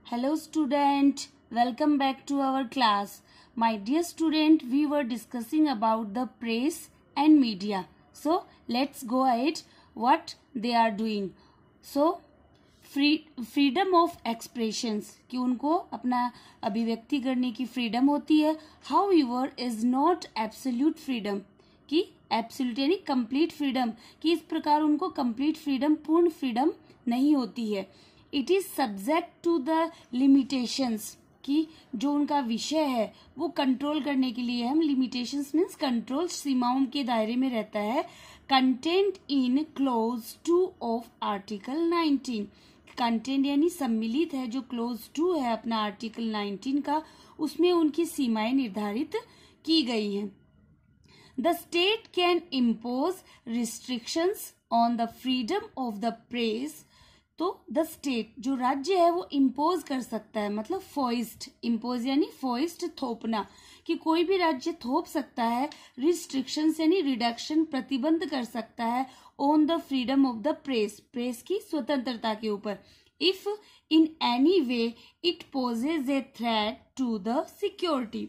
Hello student, welcome back to our class. My dear student, we were discussing about the press and media. So let's go ahead what they are doing. So freedom of expressions कि उनको अपना अभिव्यक्ति करने की freedom होती है. However is not absolute freedom कि absolute यानी कंप्लीट फ्रीडम कि इस प्रकार उनको कंप्लीट फ्रीडम पूर्ण फ्रीडम नहीं होती है. It is subject to the limitations कि जो उनका विषय है वो कंट्रोल करने के लिए हम लिमिटेशंस मीन्स कंट्रोल सीमाओं के दायरे में रहता है. Content in close 2 of article 19 content यानी सम्मिलित है जो क्लोज 2 है अपना आर्टिकल 19 का, उसमें उनकी सीमाएं निर्धारित की गई हैं. The state can impose restrictions on the freedom of the press. तो द स्टेट जो राज्य है वो इम्पोज कर सकता है, मतलब फोइस्ट, इम्पोज यानी फोइस्ट थोपना कि कोई भी राज्य थोप सकता है. रिस्ट्रिक्शंस यानी रिडक्शन प्रतिबंध कर सकता है on the freedom of the press, press की स्वतंत्रता के ऊपर. If in any way it poses a threat to the security.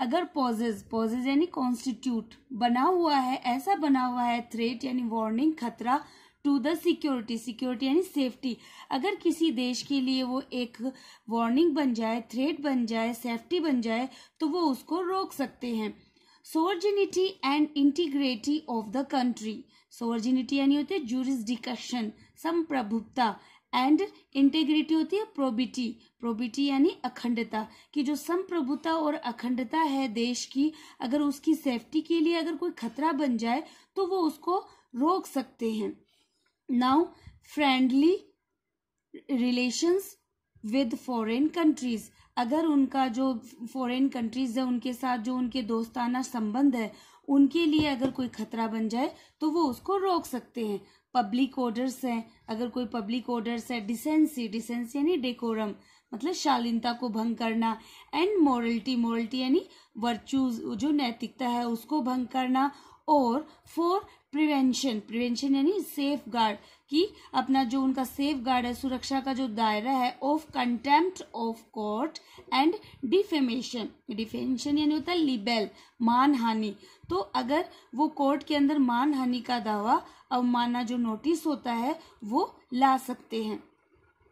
अगर पोजेज यानी कॉन्स्टिट्यूट बना हुआ है, ऐसा बना हुआ है थ्रेट यानी वार्निंग, खतरा टू द सिक्योरिटी, सिक्योरिटी यानी सेफ्टी. अगर किसी देश के लिए वो एक वार्निंग बन जाए, थ्रेट बन जाए, सेफ्टी बन जाए तो वो उसको रोक सकते हैं. Sovereignty and integrity of the country. Sovereignty यानी होती है ज्यूरिसडिक्शन, संप्रभुता, एंड इंटीग्रिटी होती है प्रोबिटी, प्रोबिटी यानी अखंडता कि जो संप्रभुता और अखंडता है देश की, अगर उसकी सेफ्टी के लिए अगर कोई खतरा बन जाए तो वो उसको रोक सकते हैं. Now friendly relations with foreign countries. अगर उनका जो फॉरेन कंट्रीज है उनके साथ जो उनके दोस्ताना संबंध है उनके लिए अगर कोई खतरा बन जाए तो वो उसको रोक सकते हैं. पब्लिक ऑर्डर्स हैं, अगर कोई पब्लिक ऑर्डर्स है. डिसेंसी, डिसेंसी यानी डेकोरम मतलब शालीनता को भंग करना. एंड मोरलिटी, मोरलिटी यानी वर्च्यूज जो नैतिकता है उसको भंग करना. और फॉर प्रिवेंशन, प्रिवेंशन यानी सेफ गार्ड कि अपना जो उनका सेफ गार्ड है, सुरक्षा का जो दायरा है, of contempt of court and defamation. Defamation यानी होता है लिबेल, मानहानि. तो अगर वो कोर्ट के अंदर मानहानि का दावा, अवमानना जो नोटिस होता है वो ला सकते हैं.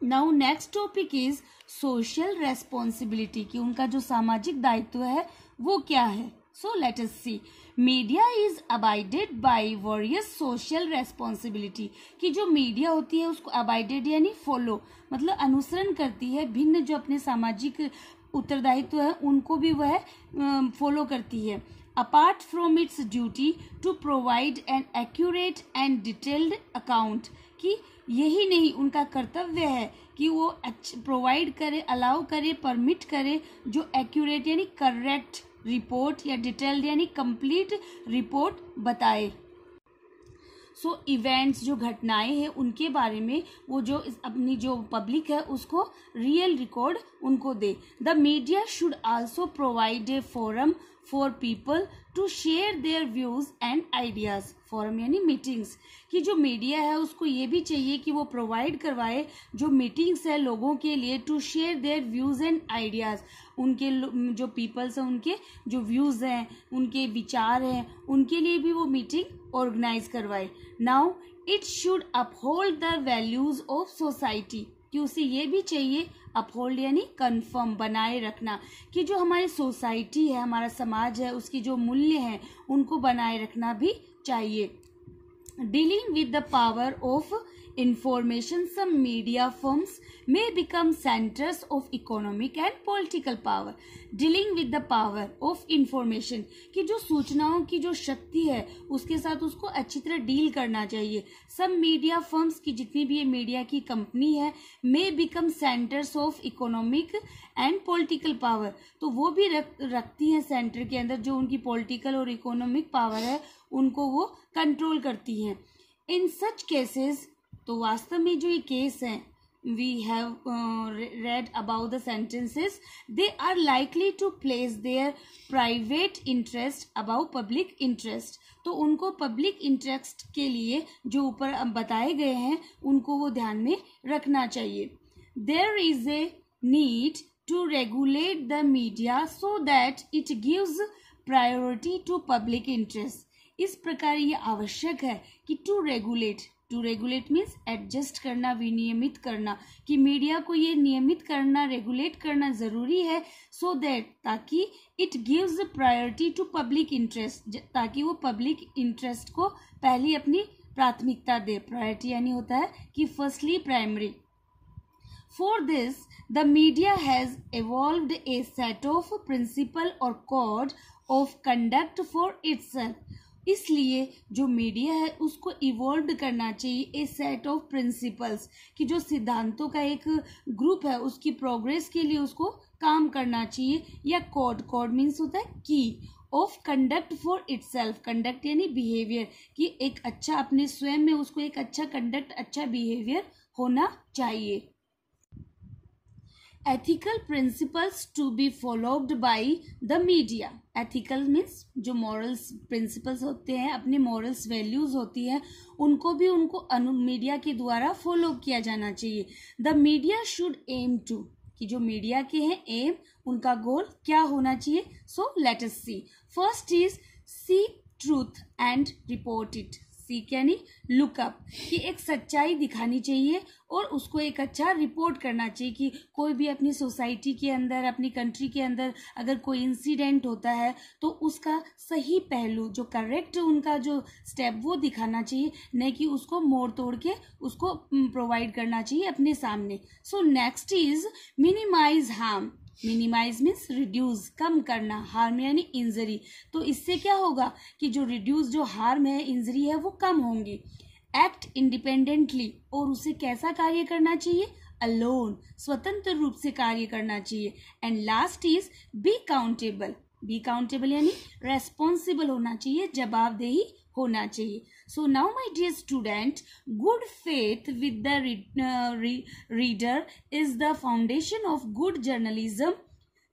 Now next topic is social responsibility कि उनका जो सामाजिक दायित्व है वो क्या है. So let us see. Media is abided by various social responsibility कि जो मीडिया होती है उसको अबाइडेड यानी फॉलो मतलब अनुसरण करती है. भिन्न जो अपने सामाजिक उत्तरदायित्व है उनको भी वह फॉलो करती है. Apart from its duty to provide an accurate and detailed account कि यही नहीं उनका कर्तव्य है कि वो प्रोवाइड करे, अलाउ करे, परमिट करे जो एक्यूरेट यानी करेक्ट रिपोर्ट या डिटेल्ड यानी कंप्लीट रिपोर्ट बताए. सो इवेंट्स जो घटनाएं हैं उनके बारे में वो जो अपनी जो पब्लिक है उसको रियल रिकॉर्ड उनको दे. The media should also provide a forum for people to share their views and ideas. Forum यानी मीटिंग्स कि जो मीडिया है उसको ये भी चाहिए कि वो प्रोवाइड करवाए जो मीटिंग्स है लोगों के लिए, to share their views and ideas. उनके जो पीपल्स हैं उनके जो व्यूज हैं, उनके विचार हैं, उनके लिए भी वो मीटिंग ऑर्गेनाइज करवाए. Now it should uphold the values of society कि उसे ये भी चाहिए अपहोल्ड यानी कन्फर्म, बनाए रखना कि जो हमारी सोसाइटी है, हमारा समाज है, उसकी जो मूल्य हैं उनको बनाए रखना भी चाहिए. Dealing with the power of information, some media firms may become centers of economic and political power. Dealing with the power of information कि जो सूचनाओं की जो शक्ति है उसके साथ उसको अच्छी तरह डील करना चाहिए. Some media firms की जितनी भी ये मीडिया की कंपनी है may become centers of economic and political power. तो वो भी रखती हैं सेंटर के अंदर जो उनकी पॉलिटिकल और इकोनॉमिक पावर है उनको वो कंट्रोल करती हैं. इन सच केसेस तो वास्तव में जो ये केस हैं we have read about the sentences, they are likely to place their private interest about public interest. तो उनको पब्लिक इंटरेस्ट के लिए जो ऊपर बताए गए हैं उनको वो ध्यान में रखना चाहिए. There is a need to regulate the media so that it gives priority to public interest. इस प्रकार ये आवश्यक है कि टू रेगुलेट मीन्स एडजस्ट करना, विनियमित करना, कि मीडिया को ये नियमित करना, रेगुलेट करना जरूरी है, सो दैट ताकि it gives priority to public interest, ताकि वो पब्लिक इंटरेस्ट को पहली अपनी प्राथमिकता दे. प्रायोरिटी यानी होता है कि firstly primary. For this, the media has evolved a set of principle or code of conduct for itself. इसलिए जो मीडिया है उसको इवॉल्व करना चाहिए ए सेट ऑफ प्रिंसिपल्स, कि जो सिद्धांतों का एक ग्रुप है उसकी प्रोग्रेस के लिए उसको काम करना चाहिए. या कोड मीन्स होता है की of conduct for itself. Conduct यानी बिहेवियर, कि एक अच्छा अपने स्वयं में उसको एक अच्छा कंडक्ट, अच्छा बिहेवियर होना चाहिए. Ethical principles to be followed by the media. Ethical means जो morals principles होते हैं, अपने morals values होती है, उनको भी मीडिया के द्वारा फॉलो किया जाना चाहिए. The media should aim to, कि जो मीडिया के हैं एम, उनका गोल क्या होना चाहिए. So let us see. First is seek truth and report it. सीख यानी लुकअप, कि एक सच्चाई दिखानी चाहिए और उसको एक अच्छा रिपोर्ट करना चाहिए. कि कोई भी अपनी सोसाइटी के अंदर, अपनी कंट्री के अंदर अगर कोई इंसिडेंट होता है तो उसका सही पहलू, जो करेक्ट उनका जो स्टेप, वो दिखाना चाहिए, नहीं कि उसको मोड़ तोड़ के उसको प्रोवाइड करना चाहिए अपने सामने. So next is minimise harm. Minimise means reduce, कम करना, हार्म यानी इंजरी. तो इससे क्या होगा कि जो रिड्यूस, जो हार्म है, इंजरी है, वो कम होंगी. एक्ट इंडिपेंडेंटली, और उसे कैसा कार्य करना चाहिए, अलोन, स्वतंत्र रूप से कार्य करना चाहिए. And last is be countable. Be countable यानी रेस्पॉन्सिबल होना चाहिए, जवाबदेही होना चाहिए. So now my dear student, good faith with the reader is the foundation of good journalism.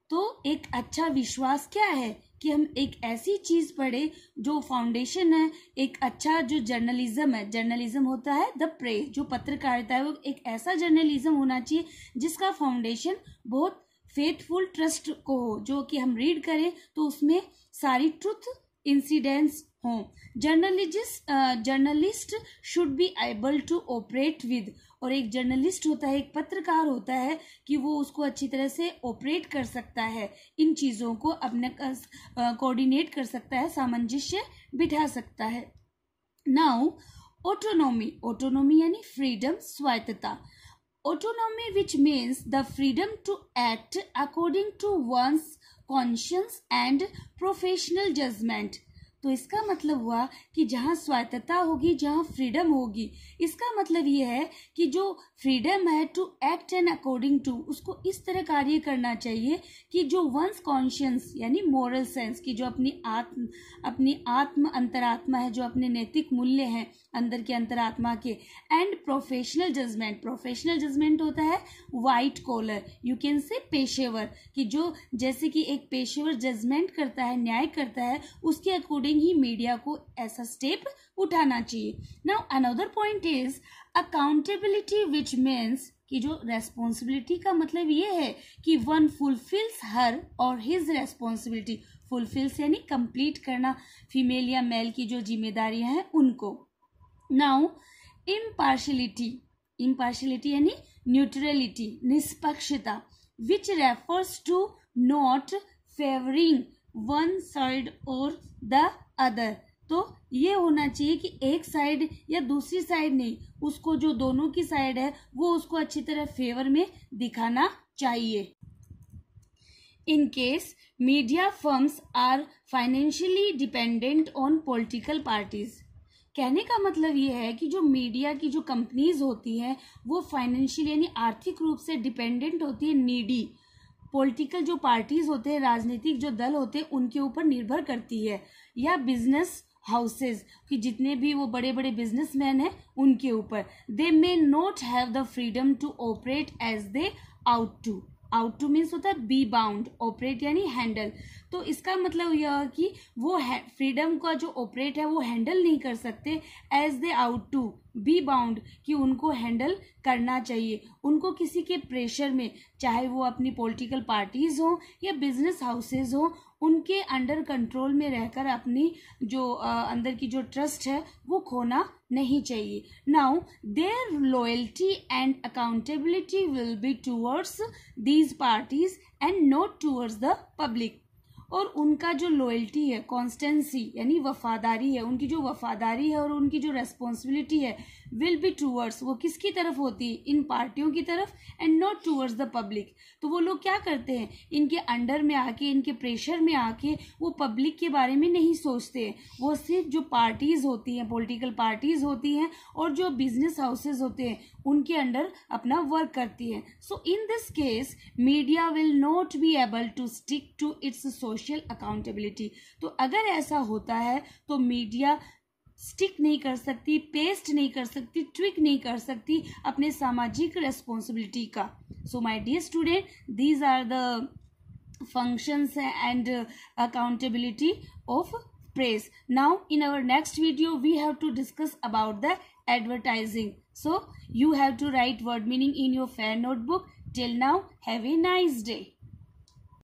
तो एक अच्छा विश्वास क्या है कि हम एक ऐसी चीज पढ़े जो फाउंडेशन है, एक अच्छा जो जर्नलिज्म है. जर्नलिज्म होता है द प्रेस, जो पत्रकारिता है, वो एक ऐसा जर्नलिज्म होना चाहिए जिसका फाउंडेशन बहुत फेथफुल ट्रस्ट को हो, जो कि हम रीड करें तो उसमें सारी ट्रुथ इंसिडेंट्स हों. Journalist should be able to operate with, और एक जर्नलिस्ट होता है, एक पत्रकार होता है कि वो उसको अच्छी तरह से ऑपरेट कर सकता है, इन चीज़ों को अपने कोऑर्डिनेट कर सकता है, सामंजस्य बिठा सकता है. नाउ ऑटोनॉमी यानी फ्रीडम, स्वायत्तता. Autonomy which means the freedom to act according to one's conscience and professional judgement. तो इसका मतलब हुआ कि जहाँ स्वायत्तता होगी, जहाँ फ्रीडम होगी, इसका मतलब ये है कि जो फ्रीडम है to act and according to, उसको इस तरह कार्य करना चाहिए कि जो वंस कॉन्शियंस यानी मोरल सेंस, की जो अपनी आत्म अंतरात्मा है, जो अपने नैतिक मूल्य हैं अंदर के अंतरात्मा के, एंड प्रोफेशनल जजमेंट होता है white collar, you can say पेशेवर, कि जो जैसे कि एक पेशेवर जजमेंट करता है, न्याय करता है, उसके अकॉर्डिंग ही मीडिया को ऐसा स्टेप उठाना चाहिए. Now another point is accountability which means, कि जो रेस्पॉन्सिबिलिटी का मतलब ये है कि वन फुलफिल्स हर और हिज रेस्पॉन्सिबिलिटी. फुलफिल्स यानी कंप्लीट करना, फीमेल या मेल की जो जिम्मेदारियां हैं उनको. नाउ इम्पार्शियलिटी यानी न्यूट्रलिटी, निष्पक्षता, which refers to not favouring one side और द अदर. तो ये होना चाहिए कि एक साइड या दूसरी साइड नहीं, उसको जो दोनों की साइड है वो उसको अच्छी तरह फेवर में दिखाना चाहिए. In case media firms are financially dependent on political parties. कहने का मतलब ये है कि जो मीडिया की जो कंपनीज होती हैं वो फाइनेंशियल यानी आर्थिक रूप से डिपेंडेंट होती है नीडी पॉलिटिकल जो पार्टीज होते हैं, राजनीतिक जो दल होते हैं, उनके ऊपर निर्भर करती है, या बिजनेस हाउसेज कि जितने भी वो बड़े बड़े बिजनेसमैन हैं उनके ऊपर. They may not have the freedom to operate as they ought to. Ought to means होता है बी बाउंड, ऑपरेट यानी हैंडल। तो इसका मतलब यह है कि वो फ्रीडम का जो ऑपरेट है वो हैंडल नहीं कर सकते, as they ought to be bound, कि उनको हैंडल करना चाहिए। उनको किसी के प्रेशर में, चाहे वो अपनी पॉलिटिकल पार्टीज हो या बिजनेस हाउसेज हो, उनके अंडर कंट्रोल में रहकर अपनी जो अंदर की जो ट्रस्ट है वो खोना नहीं चाहिए। Now their loyalty and accountability will be towards these parties and not towards the public. और उनका जो लॉयल्टी है, कॉन्स्टेंसी यानी वफादारी है, उनकी जो वफादारी है और उनकी जो रेस्पॉन्सिबिलिटी है, विल बी टूवर्ड्स, वो किसकी तरफ होती है, इन पार्टियों की तरफ, and not towards the public. तो वो लोग क्या करते हैं, इनके अंडर में आके, इनके प्रेशर में आके वो पब्लिक के बारे में नहीं सोचते हैं। वो सिर्फ जो पार्टीज होती हैं, पॉलिटिकल पार्टीज होती हैं और जो बिजनेस हाउसेज होते हैं उनके अंडर अपना वर्क करती है। So in this case media will not be able to stick to its social accountability. तो अगर ऐसा होता है तो मीडिया स्टिक नहीं कर सकती, पेस्ट नहीं कर सकती, ट्विक नहीं कर सकती अपने सामाजिक रेस्पॉन्सिबिलिटी का। So my dear student, these are the functions and accountability of press. Now in our next video we have to discuss about the advertising. So you have to write word meaning in your fair notebook. Till now, have a nice day.